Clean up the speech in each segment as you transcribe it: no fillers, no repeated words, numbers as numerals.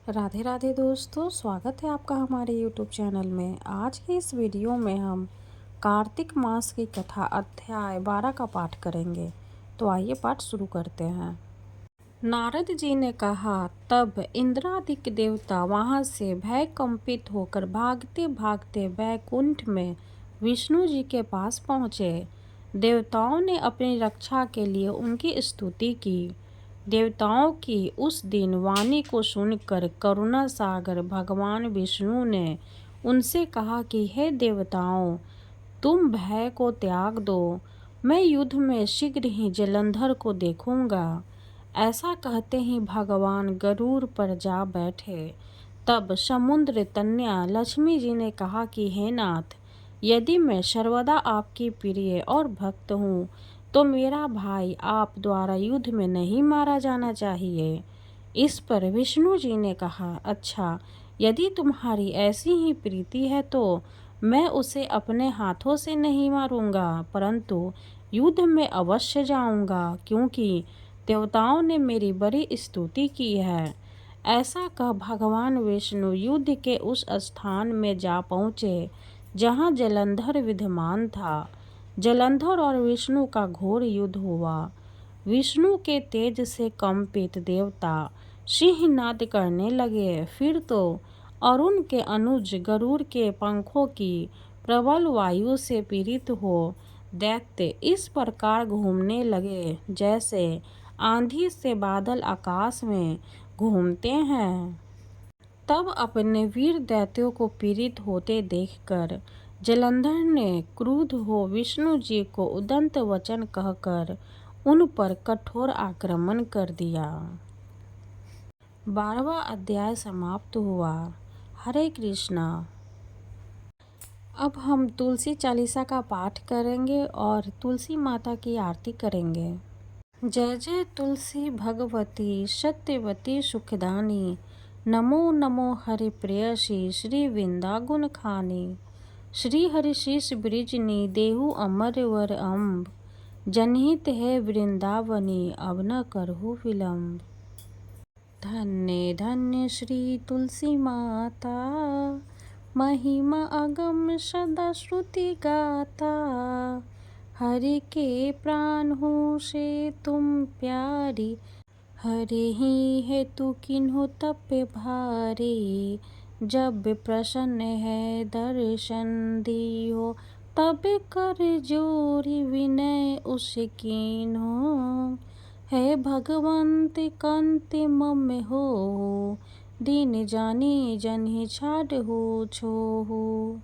राधे राधे दोस्तों, स्वागत है आपका हमारे YouTube चैनल में। आज की इस वीडियो में हम कार्तिक मास की कथा अध्याय 12 का पाठ करेंगे। तो आइए पाठ शुरू करते हैं। नारद जी ने कहा, तब इंद्रादिक देवता वहां से भय कंपित होकर भागते भागते वैकुंठ में विष्णु जी के पास पहुँचे। देवताओं ने अपनी रक्षा के लिए उनकी स्तुति की। देवताओं की उस दिन वाणी को सुनकर करुणा सागर भगवान विष्णु ने उनसे कहा कि हे देवताओं, तुम भय को त्याग दो। मैं युद्ध में शीघ्र ही जलंधर को देखूंगा। ऐसा कहते ही भगवान गरुड़ पर जा बैठे। तब समुद्र तन्या लक्ष्मी जी ने कहा कि हे नाथ, यदि मैं सर्वदा आपकी प्रिय और भक्त हूँ तो मेरा भाई आप द्वारा युद्ध में नहीं मारा जाना चाहिए। इस पर विष्णु जी ने कहा, अच्छा, यदि तुम्हारी ऐसी ही प्रीति है तो मैं उसे अपने हाथों से नहीं मारूंगा, परंतु युद्ध में अवश्य जाऊंगा, क्योंकि देवताओं ने मेरी बड़ी स्तुति की है। ऐसा कह भगवान विष्णु युद्ध के उस स्थान में जा पहुँचे जहाँ जलंधर विद्यमान था। जलंधर और विष्णु का घोर युद्ध हुआ। विष्णु के तेज से कंपित देवता सिंहनाद करने लगे। फिर तो अरुण के अनुज गरुड़ के पंखों की प्रबल वायु से पीड़ित हो दैत्य इस प्रकार घूमने लगे जैसे आंधी से बादल आकाश में घूमते हैं। तब अपने वीर दैत्यों को पीड़ित होते देखकर जलंधर ने क्रुद्ध हो विष्णु जी को उदंत वचन कहकर उन पर कठोर आक्रमण कर दिया। 12वां अध्याय समाप्त हुआ। हरे कृष्णा। अब हम तुलसी चालीसा का पाठ करेंगे और तुलसी माता की आरती करेंगे। जय जय तुलसी भगवती सत्यवती सुखदानी, नमो नमो हरि प्रेयसी श्री वृंदागुन खानी। श्री हरि शीश ब्रिजनी देहु अमर वर अम्ब, जनहित है वृंदावनी अब न करहु विलम्ब। धन्य धन्य श्री तुलसी माता, महिमा अगम सदा श्रुति गाता। हरि के प्राण हो से तुम प्यारी, हरि ही है तू किन्हो तप भारी। जब प्रसन्न है दर्शन दियो, तब कर जोरी विनय उस कीन्हो। है भगवंत कंत मम हो, दीन जानी जन ही छाड़हु छोहु।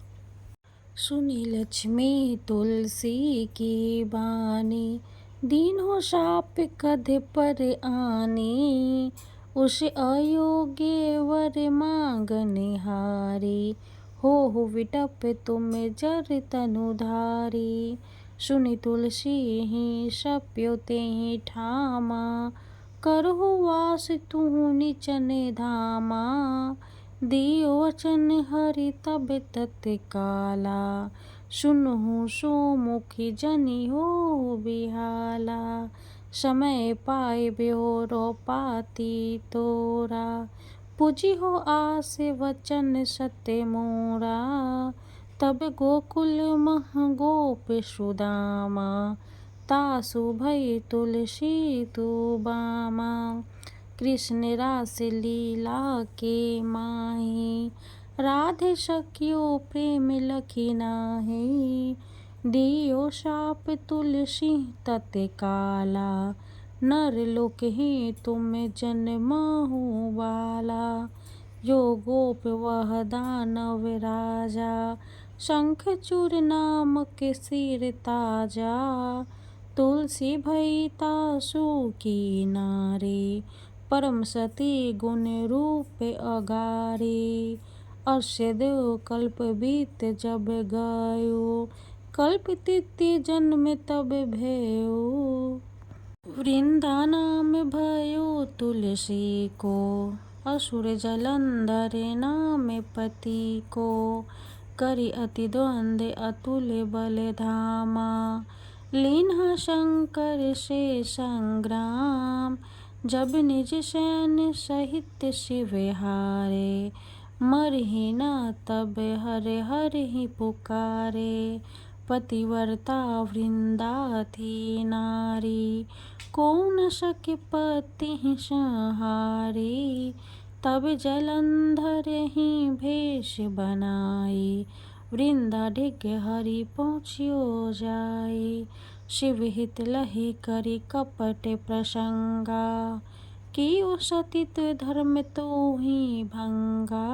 सुनी लक्ष्मी तुलसी की बानी, दीन हो शाप कध पर आनी। उस अयोग्य वर मांगनिहारी, हो विटप तुम जर तनुधारी। सुनि तुलसी ही सप्योते ही ठामा, करहु वास तुहु निचन धामा। दियो वचन हरि तब तत्काला, सुनहु सो मुखी जनि हो बिहाला। समय पाए ब्योरो पाती तोरा, पुजी हो आस वचन सत्य मोरा। तब गोकुल मह गोप सुदामा, तासु भई तुलसी तू बामा। कृष्ण रास लीला के माही, राधे सखियो प्रेम लखी नाही। दियो शाप तुलसी तत्काला, नर लोक ही तुम जन्महु बाला। यो गोप वह दानव राजा, शंखचूर नामक सिर ताजा। तुलसी भई तासु की नारी, परम सती गुण रूप अगारी। अस्य देव कल्प बीत जब गयो, कल्प तृतीय जन्म तब भयो। वृंदा नाम भयो तुलसी को, असुर जलंधर नाम पति को। करि अति द्वंद्व अतुल बल धामा, लीन्हा शंकर से संग्राम। जब निज सैन सहित शिव हारे, मरहि न तब हर हर ही पुकारे। पतिव्रता वृंदा थी नारी, को न सके पति संहारी। तब जलंधर ही भेष बनाई, वृंदा डिग हरि पहुँचियो जाई। शिव हित लहि करि कपट प्रसंगा, कियो सतीत्व धर्म तो ही भंगा।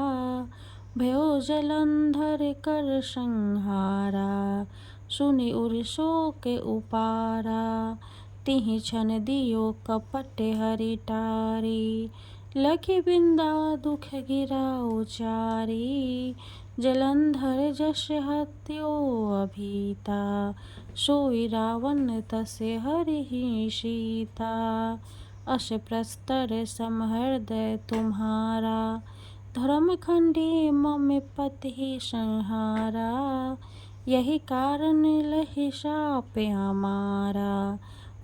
भयो जलंधर कर संहारा, सुनि उर शोक उपारा। तिहि क्षण दियो कपट हरि टारी, लखि वृंदा दुख गिरा उचारी। जलंधर जस हत्यो अभीता, सोई रावण तसे हरिहि सीता। अस प्रस्तर समहृदय तुम्हारा, धर्म खंडी मम पति संहारा। यही कारण लहि शाप हमारा,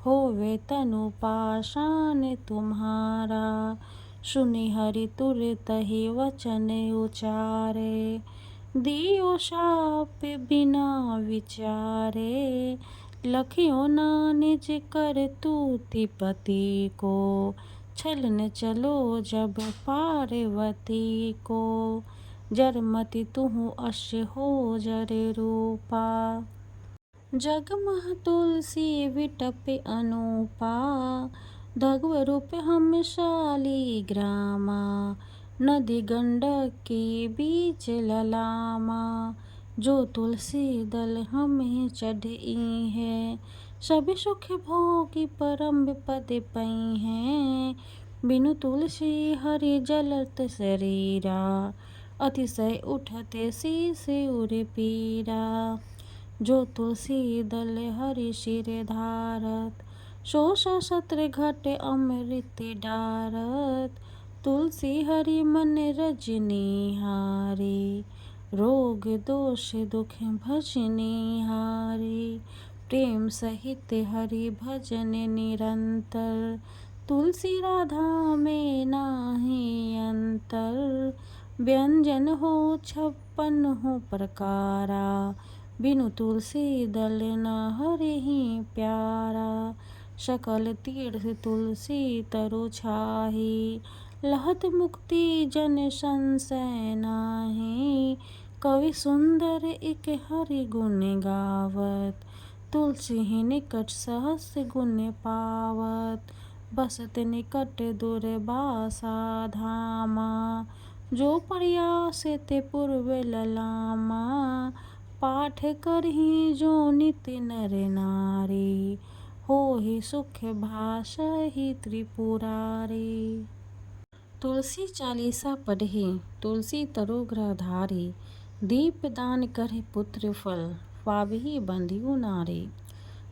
होवे तनु पाषाण तुम्हारा। सुनि हरि तुरतहि वचन उचारे, दियो शाप बिना विचारे। लखियो ना निज करतूति पति को, छल न चलो जब पार्वती को। जरमति तुहु अस हो जर रूपा, जगमह तुलसी विटप अनूपा। धगव रूप हम शालिग्रामा, नदी गंडक के बीच ललामा। जो तुलसी दल हमें चढ़ई है, सब सुख भोगी परम पद पई हैं। बिनु तुलसी हरि जलत शरीरा, अतिशय उठते शीस उर पीरा। जो तुलसी दल हरि सिर धारत, सो सहस्त्र घट अमृत डारत। तुलसी हरि मन रजनी हारी, रोग दोष दुख भजनी हारी। प्रेम सहित हरि भजन निरंतर, तुलसी राधा में नाही अंतर। व्यंजन हो 56 प्रकारा, बिनु तुलसी दल न हरिहि प्यारा। सकल तीर्थ तुलसी तरु छाही, लहत मुक्ति जन संशय नाही। कवि सुंदर इक हरि गुण गावत, तुलसी ही निकट सहस गुण पावत। बसत निकट दुर्वासा धामा, जो प्रयास ते पूर्व ललामा। पाठ करहि जो नित नर नारी, होहि सुख भासहि त्रिपुरारी। तुलसी चालीसा पढ़हि, तुलसी तरु ग्रह धारी। दीप दान करहि पुत्र फल, पावहि बंधियो नारी।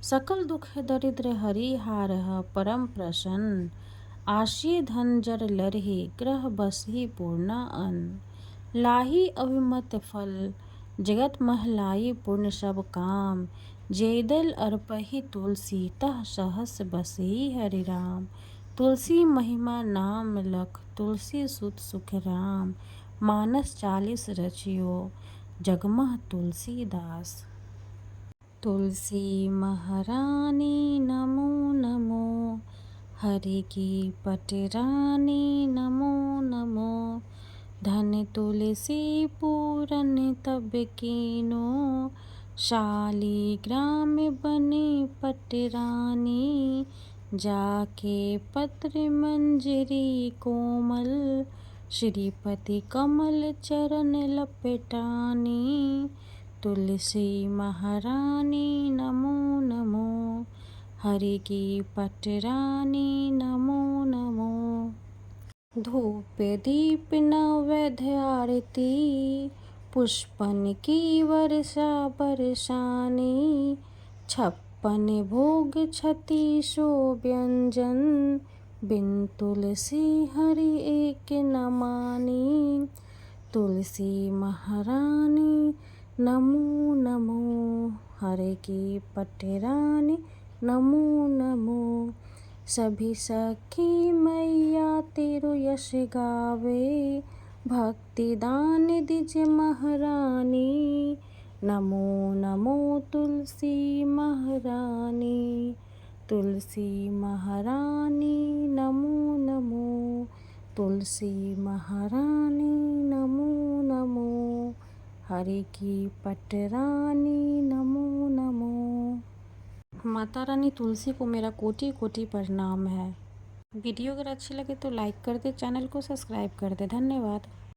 सकल दुख दरिद्र हरि हारह परम प्रसन्न, आसिय धन जर लरहि ग्रह बसहि पूर्णा अन्न। लाही अभिमत फल, जगत महलाई पूर्ण सब काम। जे दल अर्पहि तुलसी, तह सहस बसहि हरि राम। तुलसी महिमा नाम लख, तुलसी सुत सुख राम। मानस 40 रचियो, जगमह तुलसीदास। तुलसी महारानी नमो नमो, हरि की पटरानी नमो नमो। धन तुलसी पूरन तब कीनो, शालिग्राम बनी पटरानी। जाके पत्र मंजरी कोमल, श्रीपति कमल चरण लपेटानी। तुलसी महारानी नमो नमो, हरि की पटरानी नमो नमो। धूप दीप नैवेद्य आरती, पुष्पन की वर्षा बरसानी। 56 भोग 36 व्यंजन, बिन तुलसी हरि एक न मानी। तुलसी महारानी नमो नमो, हरि की पटरानी नमो नमो। सभी सखी मैया तेरो यश गावे, भक्ति दान दिज महारानी। नमो नमो तुलसी महारानी, तुलसी महारानी नमो नमो, तुलसी महारानी नमो नमो, हरि की पटरानी नमो नमो। माता रानी तुलसी को मेरा कोटि कोटि प्रणाम है। वीडियो अगर अच्छी लगे तो लाइक कर दे, चैनल को सब्सक्राइब कर दे। धन्यवाद।